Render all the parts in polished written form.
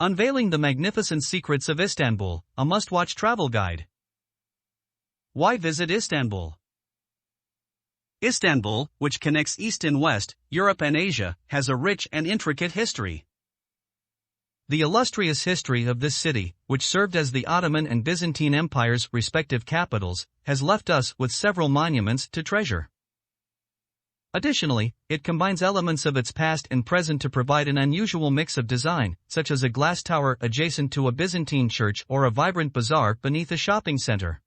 Unveiling the Magnificent Secrets of Istanbul, a must-watch travel guide. Why visit Istanbul? Istanbul, which connects East and West, Europe and Asia, has a rich and intricate history. The illustrious history of this city, which served as the Ottoman and Byzantine Empires' respective capitals, has left us with several monuments to treasure. Additionally, it combines elements of its past and present to provide an unusual mix of design, such as a glass tower adjacent to a Byzantine church or a vibrant bazaar beneath a shopping center.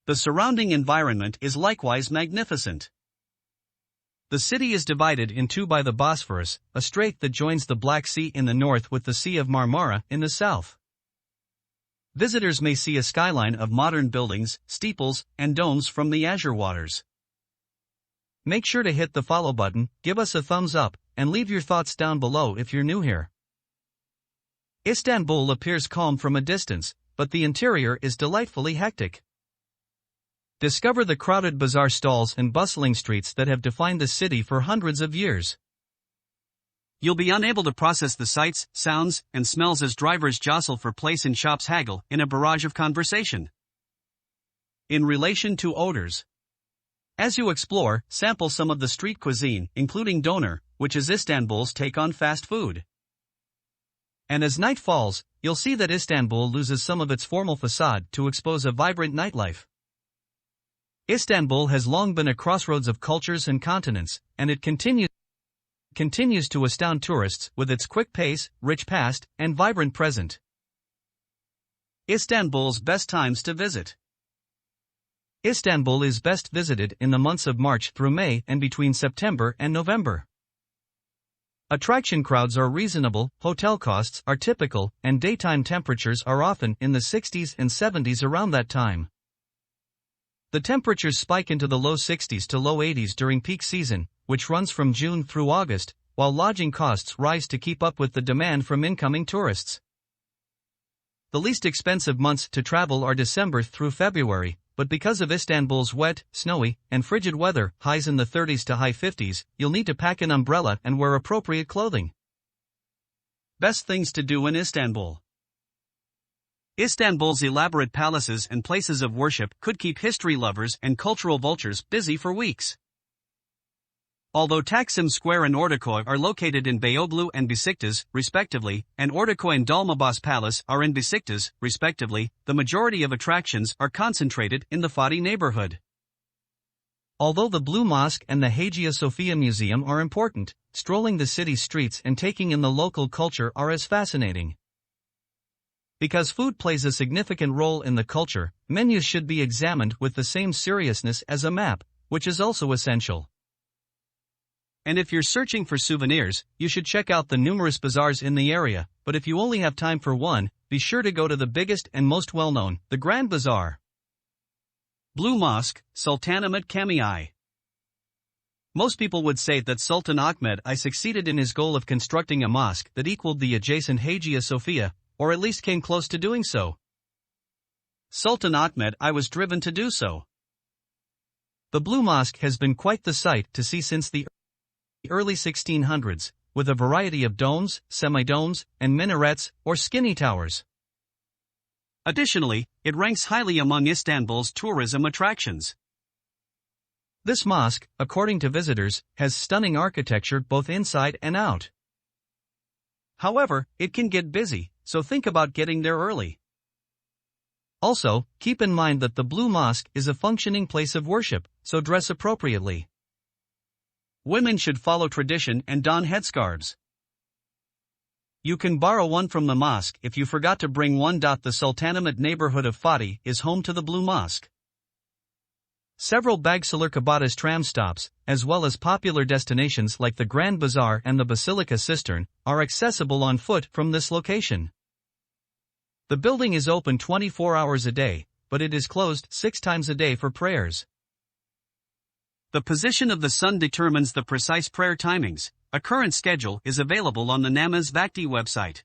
The surrounding environment is likewise magnificent. The city is divided in two by the Bosphorus, a strait that joins the Black Sea in the north with the Sea of Marmara in the south. Visitors may see a skyline of modern buildings, steeples, and domes from the azure waters. Make sure to hit the follow button, give us a thumbs up, and leave your thoughts down below if you're new here. Istanbul appears calm from a distance, but the interior is delightfully hectic. Discover the crowded bazaar stalls and bustling streets that have defined the city for hundreds of years. You'll be unable to process the sights, sounds, and smells as drivers jostle for place and shops haggle in a barrage of conversation. In relation to odors, as you explore, sample some of the street cuisine, including doner, which is Istanbul's take on fast food. And as night falls, you'll see that Istanbul loses some of its formal facade to expose a vibrant nightlife. Istanbul has long been a crossroads of cultures and continents, and it continues to astound tourists with its quick pace, rich past, and vibrant present. Istanbul's best times to visit. Istanbul is best visited in the months of March through May and between September and November. Attraction crowds are reasonable, hotel costs are typical, and daytime temperatures are often in the 60s and 70s around that time. The temperatures spike into the low 60s to low 80s during peak season, which runs from June through August, while lodging costs rise to keep up with the demand from incoming tourists. The least expensive months to travel are December through February, but because of Istanbul's wet, snowy, and frigid weather, highs in the 30s to high 50s, you'll need to pack an umbrella and wear appropriate clothing. Best things to do in Istanbul. Istanbul's elaborate palaces and places of worship could keep history lovers and cultural vultures busy for weeks. Although Taksim Square and Ortaköy are located in Beyoğlu and Beşiktaş, respectively, and Ortaköy and Dolmabahce Palace are in Beşiktaş, respectively, the majority of attractions are concentrated in the Fatih neighborhood. Although the Blue Mosque and the Hagia Sophia Museum are important, strolling the city streets and taking in the local culture are as fascinating. Because food plays a significant role in the culture, menus should be examined with the same seriousness as a map, which is also essential. And if you're searching for souvenirs, you should check out the numerous bazaars in the area, but if you only have time for one, be sure to go to the biggest and most well-known, the Grand Bazaar. Blue Mosque, Sultanahmet Camii. Most people would say that Sultan Ahmed I succeeded in his goal of constructing a mosque that equaled the adjacent Hagia Sophia, or at least came close to doing so. Sultan Ahmed I was driven to do so. The Blue Mosque has been quite the sight to see since the early 1600s, with a variety of domes, semi-domes, and minarets, or skinny towers. Additionally, it ranks highly among Istanbul's tourism attractions. This mosque, according to visitors, has stunning architecture both inside and out. However, it can get busy, so think about getting there early. Also, keep in mind that the Blue Mosque is a functioning place of worship, so dress appropriately. Women should follow tradition and don headscarves. You can borrow one from the mosque if you forgot to bring one. The Sultanahmet neighborhood of Fatih is home to the Blue Mosque. Several Bağcılar tram stops, as well as popular destinations like the Grand Bazaar and the Basilica Cistern, are accessible on foot from this location. The building is open 24 hours a day, but it is closed 6 times a day for prayers. The position of the sun determines the precise prayer timings. A current schedule is available on the Namaz Vakti website.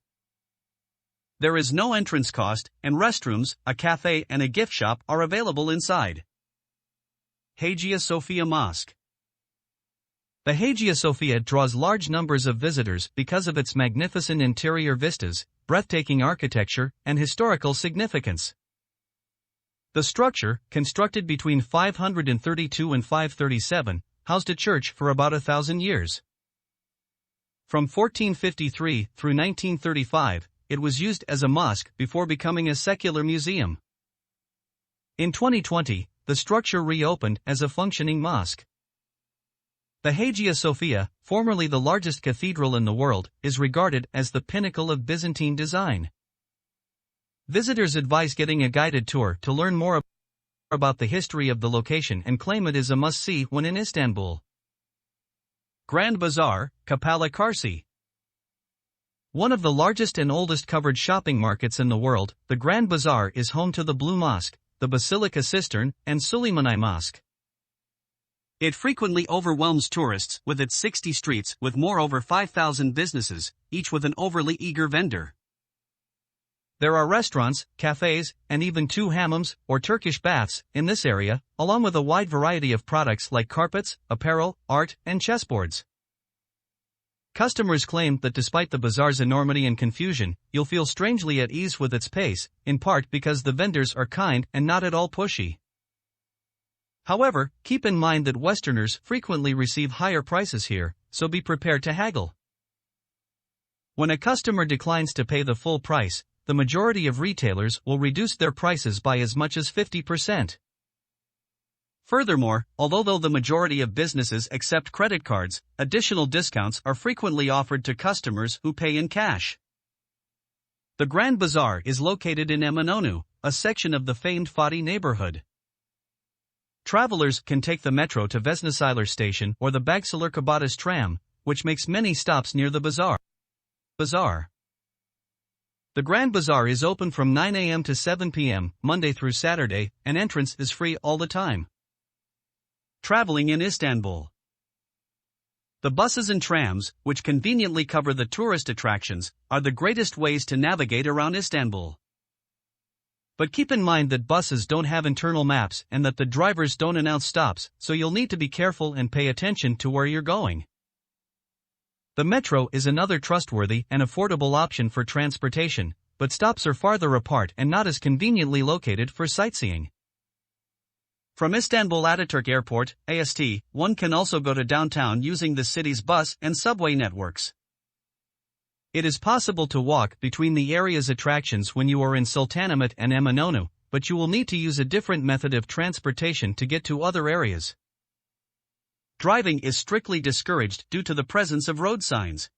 There is no entrance cost, and restrooms, a cafe and a gift shop are available inside. Hagia Sophia Mosque. The Hagia Sophia draws large numbers of visitors because of its magnificent interior vistas, breathtaking architecture, and historical significance. The structure, constructed between 532 and 537, housed a church for about 1,000 years. From 1453 through 1935, it was used as a mosque before becoming a secular museum. In 2020, the structure reopened as a functioning mosque. The Hagia Sophia, formerly the largest cathedral in the world, is regarded as the pinnacle of Byzantine design. Visitors advise getting a guided tour to learn more about the history of the location and claim it is a must-see when in Istanbul. Grand Bazaar, Kapalı Çarşı. One of the largest and oldest covered shopping markets in the world, the Grand Bazaar is home to the Blue Mosque, the Basilica Cistern, and Süleymanî Mosque. It frequently overwhelms tourists with its 60 streets with over 5,000 businesses, each with an overly eager vendor. There are restaurants, cafes, and even 2 hammams, or Turkish baths, in this area, along with a wide variety of products like carpets, apparel, art, and chessboards. Customers claim that despite the bazaar's enormity and confusion, you'll feel strangely at ease with its pace, in part because the vendors are kind and not at all pushy. However, keep in mind that Westerners frequently receive higher prices here, so be prepared to haggle. When a customer declines to pay the full price, the majority of retailers will reduce their prices by as much as 50%. Furthermore, although the majority of businesses accept credit cards, additional discounts are frequently offered to customers who pay in cash. The Grand Bazaar is located in Eminönü, a section of the famed Fatih neighborhood. Travelers can take the metro to Vesnesiler station or the Bağcılarkabadis tram, which makes many stops near the bazaar. The Grand Bazaar is open from 9 a.m. to 7 p.m., Monday through Saturday, and entrance is free all the time. Traveling in Istanbul. The buses and trams, which conveniently cover the tourist attractions, are the greatest ways to navigate around Istanbul. But keep in mind that buses don't have internal maps and that the drivers don't announce stops, so you'll need to be careful and pay attention to where you're going. The metro is another trustworthy and affordable option for transportation, but stops are farther apart and not as conveniently located for sightseeing. From Istanbul Ataturk Airport, AST, one can also go to downtown using the city's bus and subway networks. It is possible to walk between the area's attractions when you are in Sultanahmet and Eminönü, but you will need to use a different method of transportation to get to other areas. Driving is strictly discouraged due to the presence of road signs.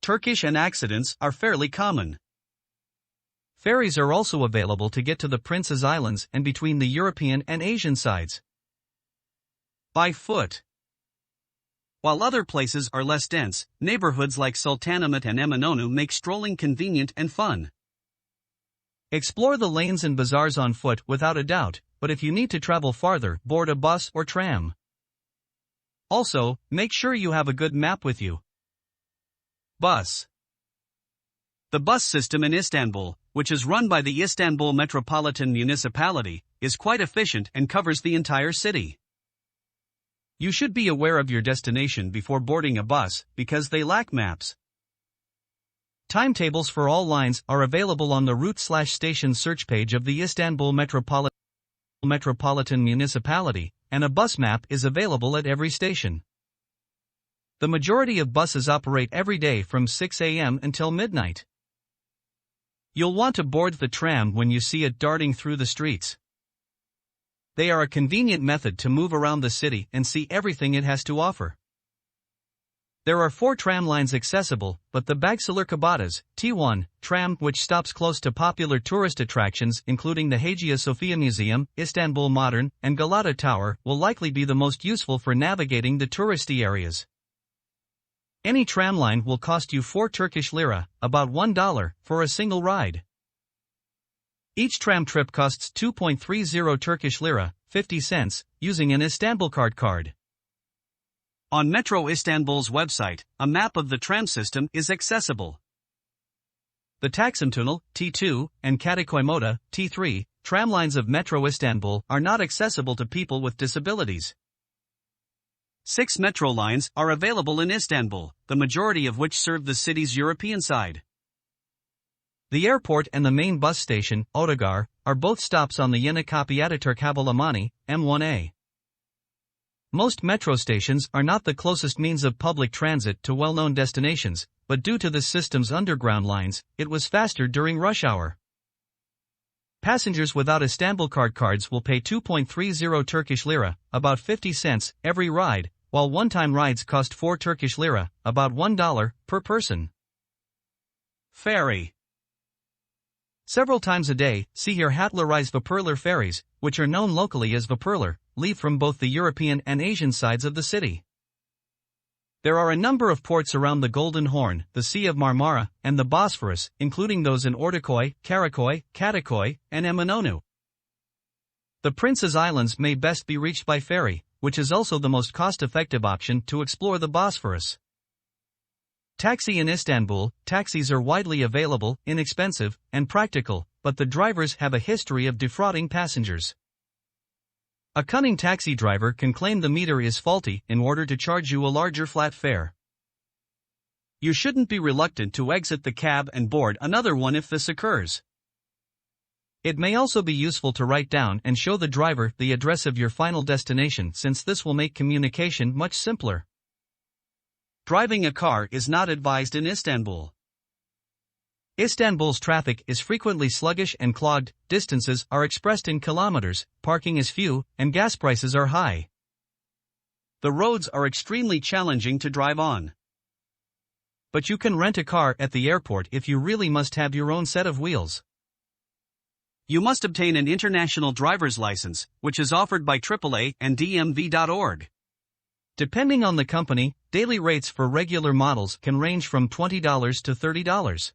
Turkish and accidents are fairly common. Ferries are also available to get to the Prince's Islands and between the European and Asian sides. By foot. While other places are less dense, neighborhoods like Sultanahmet and Eminönü make strolling convenient and fun. Explore the lanes and bazaars on foot without a doubt, but if you need to travel farther, board a bus or tram. Also, make sure you have a good map with you. Bus. The bus system in Istanbul, which is run by the Istanbul Metropolitan Municipality, is quite efficient and covers the entire city. You should be aware of your destination before boarding a bus, because they lack maps. Timetables for all lines are available on the route/station search page of the Istanbul Metropolitan Municipality, and a bus map is available at every station. The majority of buses operate every day from 6 a.m. until midnight. You'll want to board the tram when you see it darting through the streets. They are a convenient method to move around the city and see everything it has to offer. There are 4 tram lines accessible, but the Bağcılarkabadis T1 tram, which stops close to popular tourist attractions including the Hagia Sophia Museum, Istanbul Modern, and Galata Tower, will likely be the most useful for navigating the touristy areas. Any tram line will cost you 4 Turkish lira, about $1, for a single ride. Each tram trip costs 2.30 Turkish lira, 50 cents, using an Istanbulkart card. On Metro Istanbul's website, a map of the tram system is accessible. The Taksimtunnel, T2, and Kadıköy T3, tram lines of Metro Istanbul are not accessible to people with disabilities. 6 metro lines are available in Istanbul, the majority of which serve the city's European side. The airport and the main bus station, Otogar, are both stops on the Yenikapi Ataturk Havalimanı, M1A. Most metro stations are not the closest means of public transit to well-known destinations, but due to the system's underground lines, it was faster during rush hour. Passengers without Istanbul cards will pay 2.30 Turkish lira, about 50 cents, every ride, while one-time rides cost 4 Turkish lira, about $1, per person. Ferry. Several times a day, Sihir Hatlar's Vapurlar ferries, which are known locally as Vapurlar, leave from both the European and Asian sides of the city. There are a number of ports around the Golden Horn, the Sea of Marmara, and the Bosphorus, including those in Ortaköy, Karaköy, Kadıköy, and Eminönü. The Prince's Islands may best be reached by ferry, which is also the most cost-effective option to explore the Bosphorus. Taxi in Istanbul, taxis are widely available, inexpensive, and practical, but the drivers have a history of defrauding passengers. A cunning taxi driver can claim the meter is faulty in order to charge you a larger flat fare. You shouldn't be reluctant to exit the cab and board another one if this occurs. It may also be useful to write down and show the driver the address of your final destination, since this will make communication much simpler. Driving a car is not advised in Istanbul. Istanbul's traffic is frequently sluggish and clogged, distances are expressed in kilometers, parking is few, and gas prices are high. The roads are extremely challenging to drive on. But you can rent a car at the airport if you really must have your own set of wheels. You must obtain an international driver's license, which is offered by AAA and DMV.org. Depending on the company, daily rates for regular models can range from $20 to $30.